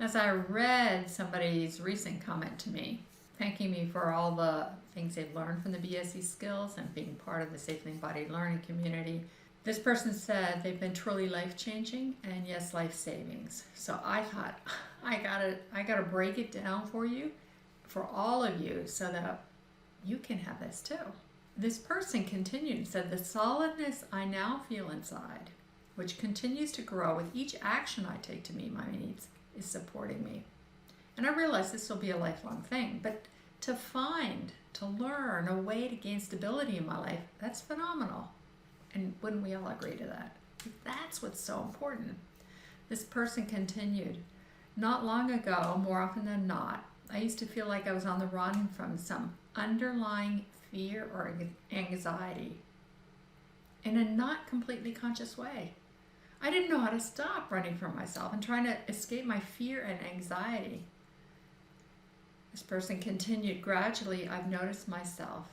As I read somebody's recent comment to me, thanking me for all the things they've learned from the BSE skills and being part of the Safely Embodied Learning community, this person said they've been truly life-changing and yes, life-savings. So I thought, I gotta break it down for you, for all of you, so that you can have this too. This person continued and said, the solidness I now feel inside, which continues to grow with each action I take to meet my needs, is supporting me. And I realize this will be a lifelong thing, but to learn a way to gain stability in my life, that's phenomenal. And wouldn't we all agree to that? That's what's so important. This person continued, not long ago, more often than not, I used to feel like I was on the run from some underlying fear or anxiety in a not completely conscious way. I didn't know how to stop running from myself and trying to escape my fear and anxiety. This person continued, gradually I've noticed myself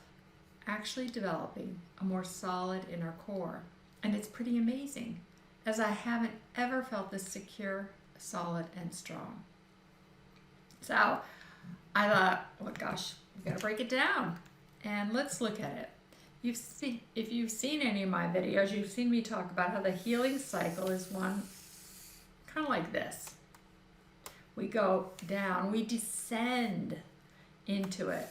actually developing a more solid inner core. And it's pretty amazing, as I haven't ever felt this secure, solid, and strong. So I thought, well, gosh, we've got to break it down. And let's look at it. If you've seen any of my videos, you've seen me talk about how the healing cycle is one kind of like this. We go down, we descend into it.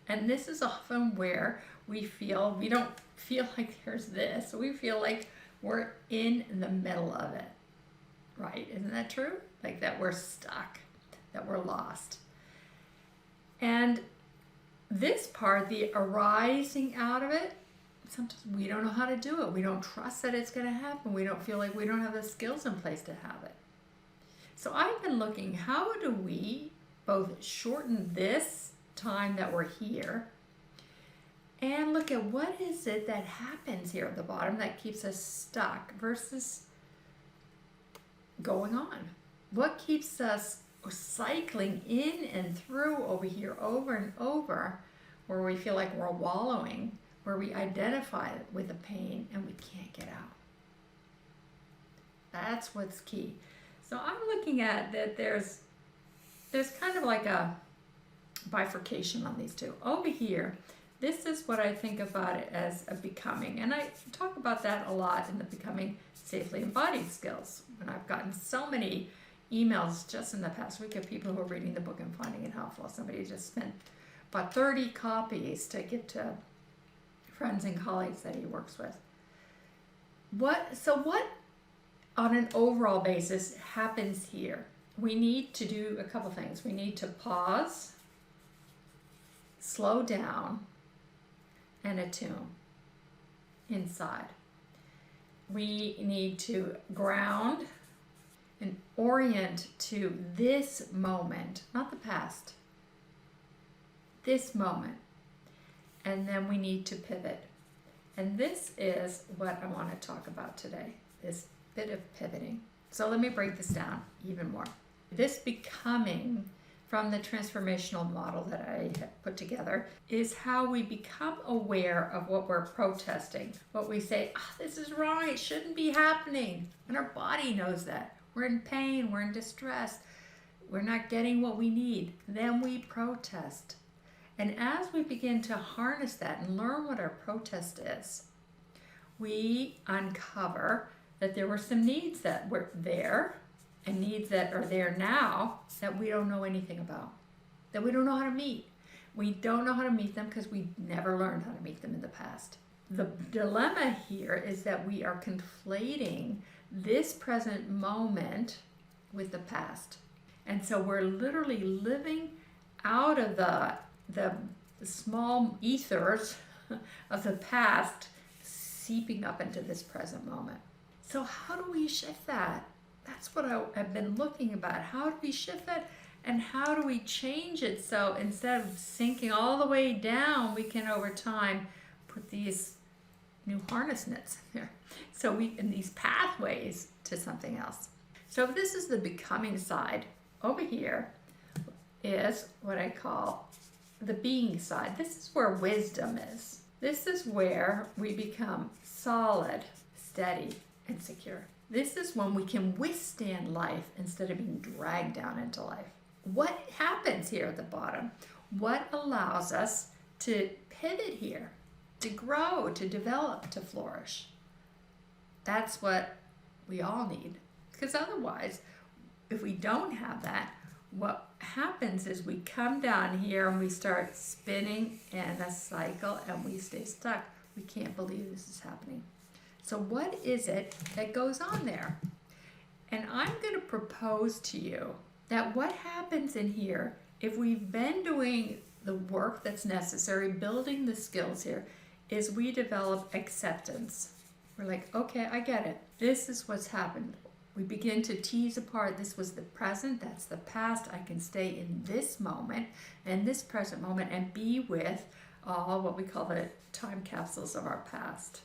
And this is often where we don't feel like there's this. We feel like we're in the middle of it, right? Isn't that true? Like that we're stuck, that we're lost. And this part, the arising out of it, sometimes we don't know how to do it. We don't trust that it's going to happen. We don't feel like we don't have the skills in place to have it. So I've been looking, how do we both shorten this time that we're here and look at what is it that happens here at the bottom that keeps us stuck versus going on? What keeps us cycling in and through over here over and over, where we feel like we're wallowing, where we identify with the pain and we can't get out? That's what's key. So I'm looking at that there's kind of like a bifurcation on these two. Over here, this is what I think about it as a becoming, and I talk about that a lot in the Becoming Safely Embodied skills. And I've gotten so many emails just in the past week of people who are reading the book and finding it helpful. Somebody just spent about 30 copies to give to friends and colleagues that he works with. What on an overall basis happens here? We need to do a couple things. We need to pause, slow down, and attune inside. We need to ground and orient to this moment, not the past, this moment. And then we need to pivot. And this is what I want to talk about today, this bit of pivoting. So let me break this down even more. This becoming from the transformational model that I have put together is how we become aware of what we're protesting. What we say, this is wrong, it shouldn't be happening. And our body knows that. We're in pain, we're in distress, we're not getting what we need. Then we protest. And as we begin to harness that and learn what our protest is, we uncover that there were some needs that were there and needs that are there now that we don't know anything about, that we don't know how to meet. We don't know how to meet them because we never learned how to meet them in the past. The dilemma here is that we are conflating this present moment with the past. And so we're literally living out of the small ethers of the past seeping up into this present moment. So how do we shift that? That's what I've been looking about. How do we shift that? And how do we change it so instead of sinking all the way down, we can over time put these new harness nets in there. So in these pathways to something else. So if this is the becoming side, over here is what I call the being side. This is where wisdom is. This is where we become solid, steady, and secure. This is when we can withstand life instead of being dragged down into life. What happens here at the bottom? What allows us to pivot here, to grow, to develop, to flourish? That's what we all need. Because otherwise, if we don't have that, what happens is we come down here and we start spinning in a cycle and we stay stuck. We can't believe this is happening. So what is it that goes on there? And I'm going to propose to you that what happens in here, if we've been doing the work that's necessary, building the skills here, is we develop acceptance. We're like, okay, I get it. This is what's happened. We begin to tease apart, this was the present, that's the past. I can stay in this moment, in this present moment, and be with all what we call the time capsules of our past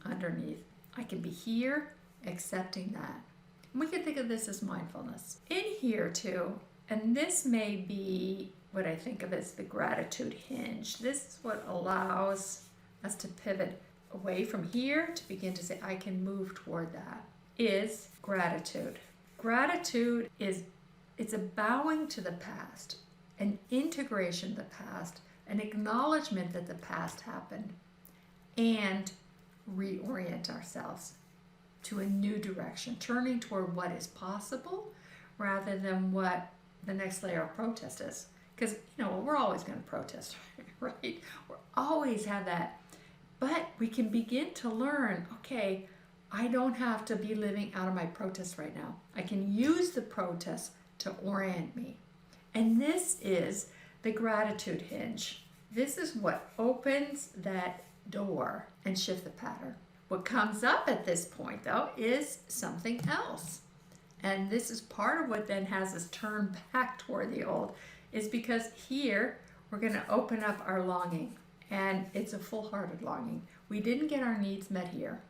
underneath. I can be here, accepting that. And we can think of this as mindfulness. In here too, and this may be what I think of as the gratitude hinge. This is what allows us to pivot away from here to begin to say, I can move toward that, is gratitude. Gratitude it's a bowing to the past, an integration of the past, an acknowledgement that the past happened, and reorient ourselves to a new direction, turning toward what is possible rather than what the next layer of protest is. Because, we're always going to protest, right? We'll always have that. But we can begin to learn, okay, I don't have to be living out of my protest right now. I can use the protest to orient me. And this is the gratitude hinge. This is what opens that door and shift the pattern. What comes up at this point, though, is something else. And this is part of what then has us turn back toward the old, is because here we're going to open up our longing. And it's a full-hearted longing. We didn't get our needs met here.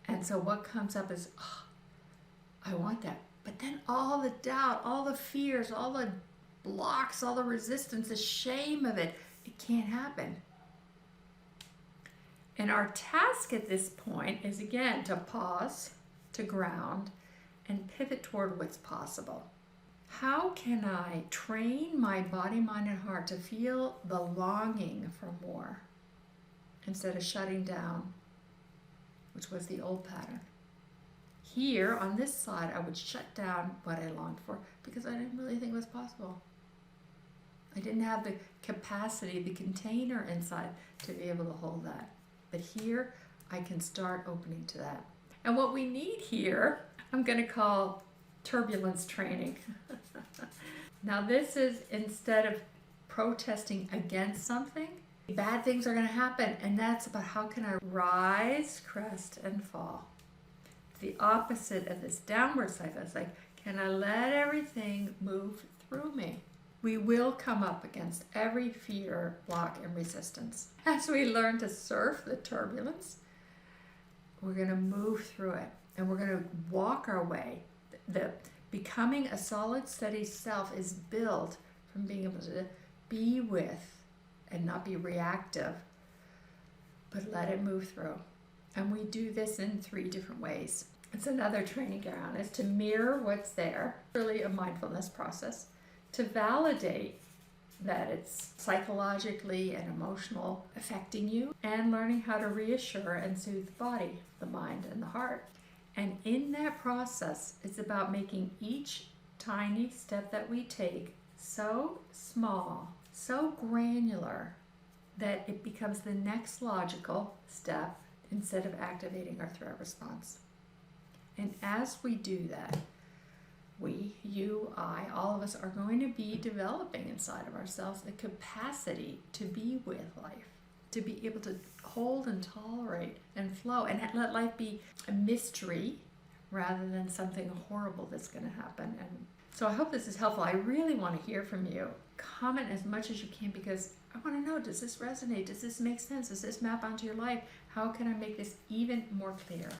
And so what comes up is, I want that. But then all the doubt, all the fears, all the blocks, all the resistance, the shame of it can't happen. And our task at this point is, again, to pause, to ground, and pivot toward what's possible. How can I train my body, mind, and heart to feel the longing for more instead of shutting down, which was the old pattern? Here, on this side, I would shut down what I longed for because I didn't really think it was possible. I didn't have the capacity, the container inside to be able to hold that. But here, I can start opening to that. And what we need here, I'm going to call turbulence training. Now this is, instead of protesting against something, bad things are going to happen, and that's about how can I rise, crest, and fall. The opposite of this downward cycle is like, can I let everything move through me? We will come up against every fear, block, and resistance. As we learn to surf the turbulence, we're going to move through it, and we're going to walk our way. The becoming a solid, steady self is built from being able to be with and not be reactive, but let it move through. And we do this in 3 different ways. It's another training ground, is to mirror what's there, really a mindfulness process, to validate that it's psychologically and emotional affecting you, and learning how to reassure and soothe the body, the mind, and the heart. And in that process, it's about making each tiny step that we take so small, so granular, that it becomes the next logical step instead of activating our threat response. And as we do that, we, you, I, all of us are going to be developing inside of ourselves the capacity to be with life, to be able to hold and tolerate and flow and let life be a mystery rather than something horrible that's going to happen. And so I hope this is helpful. I really want to hear from you. Comment as much as you can, because I want to know, does this resonate? Does this make sense? Does this map onto your life? How can I make this even more clear?